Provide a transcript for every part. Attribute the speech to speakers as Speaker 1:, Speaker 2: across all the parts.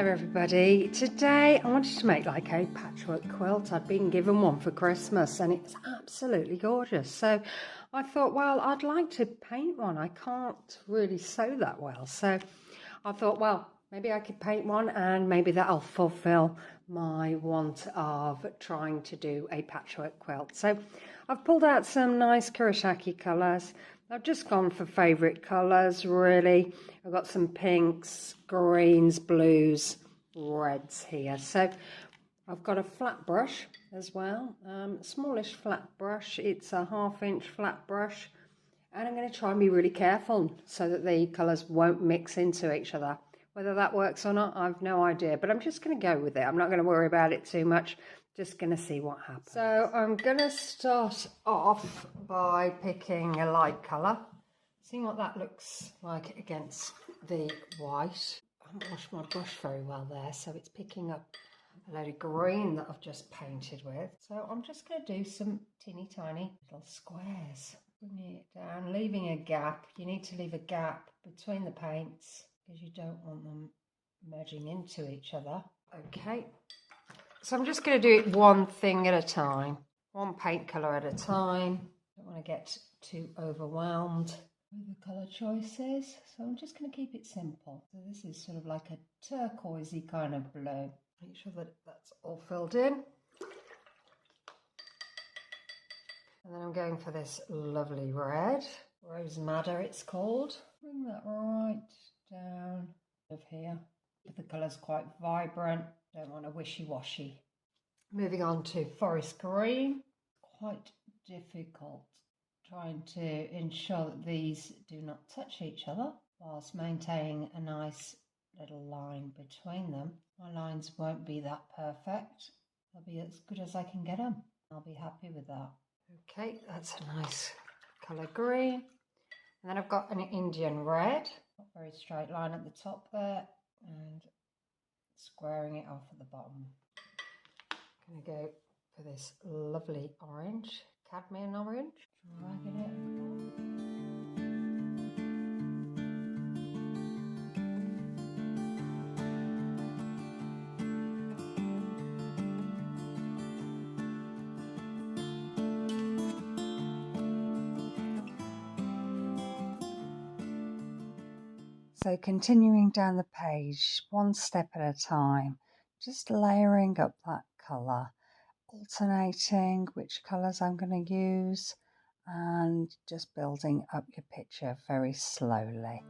Speaker 1: there everybody. Today I wanted to make like a patchwork quilt. I'd been given one for Christmas and it's absolutely gorgeous. So I thought, well, I'd like to paint one. I can't really sew that well. So I thought, well, maybe I could paint one and maybe that'll fulfill my want of trying to do a patchwork quilt. So I've pulled out some nice Kuretake colours. I've just gone for favourite colours, really. I've got some pinks, greens, blues, reds here. So I've got a flat brush as well, smallish flat brush. It's a 1/2 inch flat brush. And I'm going to try and be really careful so that the colours won't mix into each other. Whether that works or not, I've no idea. But I'm just going to go with it. I'm not going to worry about it too much. Just going to see what happens. So I'm going to start off by picking a light colour. Seeing what that looks like against the white. I haven't washed my brush very well there, so it's picking up a load of green that I've just painted with. So I'm just going to do some teeny tiny little squares. Bringing it down, leaving a gap. You need to leave a gap between the paints because you don't want them merging into each other. Okay. So I'm just going to do it one thing at a time, one paint colour at a time. Don't want to get too overwhelmed with the colour choices, so I'm just going to keep it simple. So this is sort of like a turquoisey kind of blue. Make sure that that's all filled in. And then I'm going for this lovely red, Rose Madder it's called. Bring that right down of here. The colour's quite vibrant. Don't want a wishy-washy. Moving on to forest green. Quite difficult trying to ensure that these do not touch each other whilst maintaining a nice little line between them. My lines won't be that perfect. They'll be as good as I can get them. I'll be happy with that. Okay, that's a nice colour green. And then I've got an Indian red. A very straight line at the top there and squaring it off at the bottom. I'm going to go for this lovely orange, cadmium orange. Dragging it. So continuing down the page, one step at a time, just layering up that colour, alternating which colours I'm going to use and just building up your picture very slowly.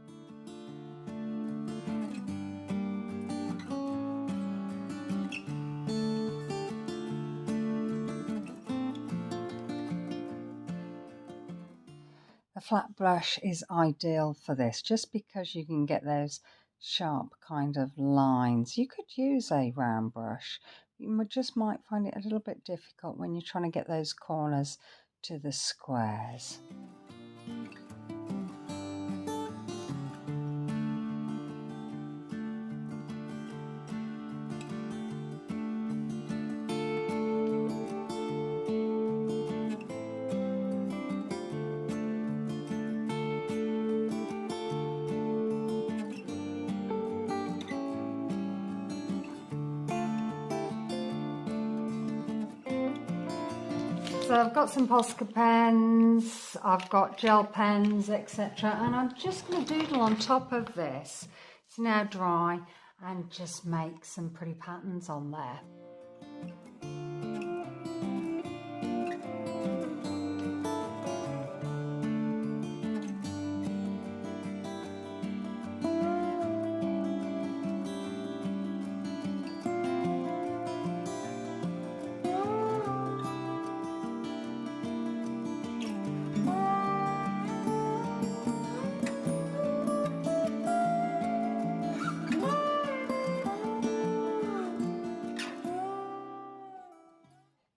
Speaker 1: The flat brush is ideal for this just because you can get those sharp kind of lines. You could use a round brush. You just might find it a little bit difficult when you're trying to get those corners to the squares. So I've got some posca pens, I've got gel pens, etc. And I'm just going to doodle on top of this. It's now dry and just make some pretty patterns on there.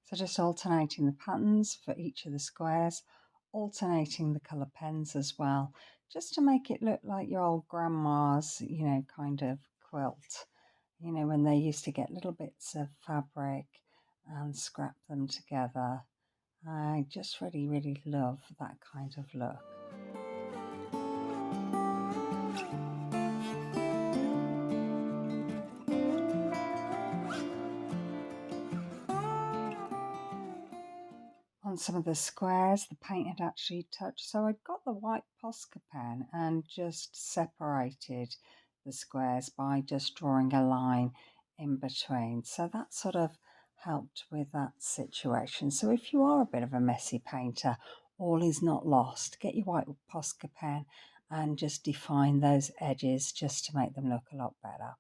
Speaker 1: So just alternating the patterns for each of the squares, alternating the colour pens as well, just to make it look like your old grandma's, you know, kind of quilt. You know, when they used to get little bits of fabric and scrap them together. I just really, really love that kind of look. on some of the squares the paint had actually touched. So I got the white Posca pen and just separated the squares by just drawing a line in between. So that sort of helped with that situation. So if you are a bit of a messy painter, all is not lost. Get your white Posca pen and just define those edges just to make them look a lot better.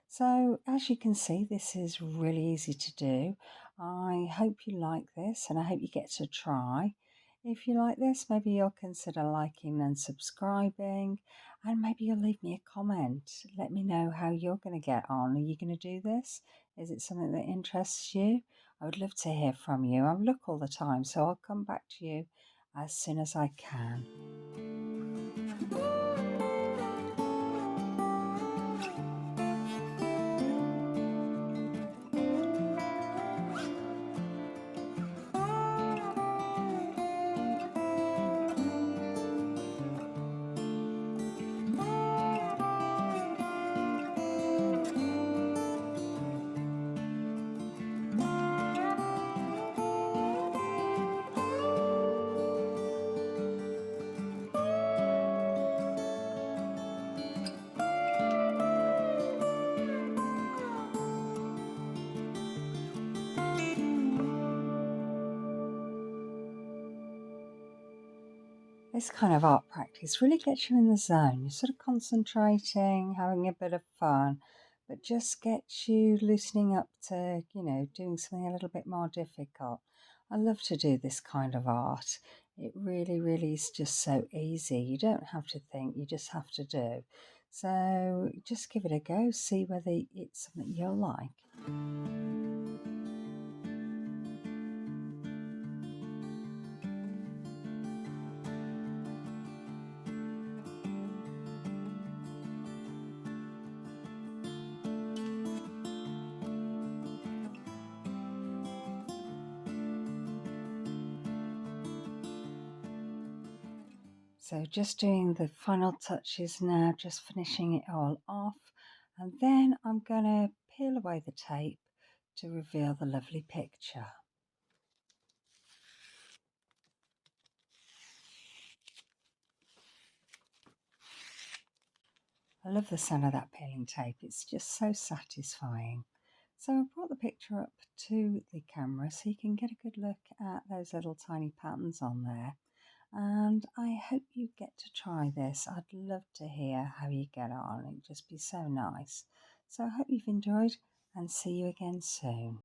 Speaker 1: So as you can see, this is really easy to do. I hope you like this and I hope you get to try. If you like this, maybe you'll consider liking and subscribing, and maybe you'll leave me a comment. Let me know how you're going to get on. Are you going to do this? Is it something that interests you? I would love to hear from you. I look all the time, so I'll come back to you as soon as I can. This kind of art practice really gets you in the zone. You're sort of concentrating, having a bit of fun, but just gets you loosening up to, doing something a little bit more difficult. I love to do this kind of art. It really, really is just so easy. You don't have to think, you just have to do. So just give it a go, see whether it's something you'll like. So just doing the final touches now, just finishing it all off, and then I'm going to peel away the tape to reveal the lovely picture. I love the sound of that peeling tape, it's just so satisfying. So I brought the picture up to the camera so you can get a good look at those little tiny patterns on there. And I hope you get to try this. I'd love to hear how you get on. It'd just be so nice. So I hope you've enjoyed and see you again soon.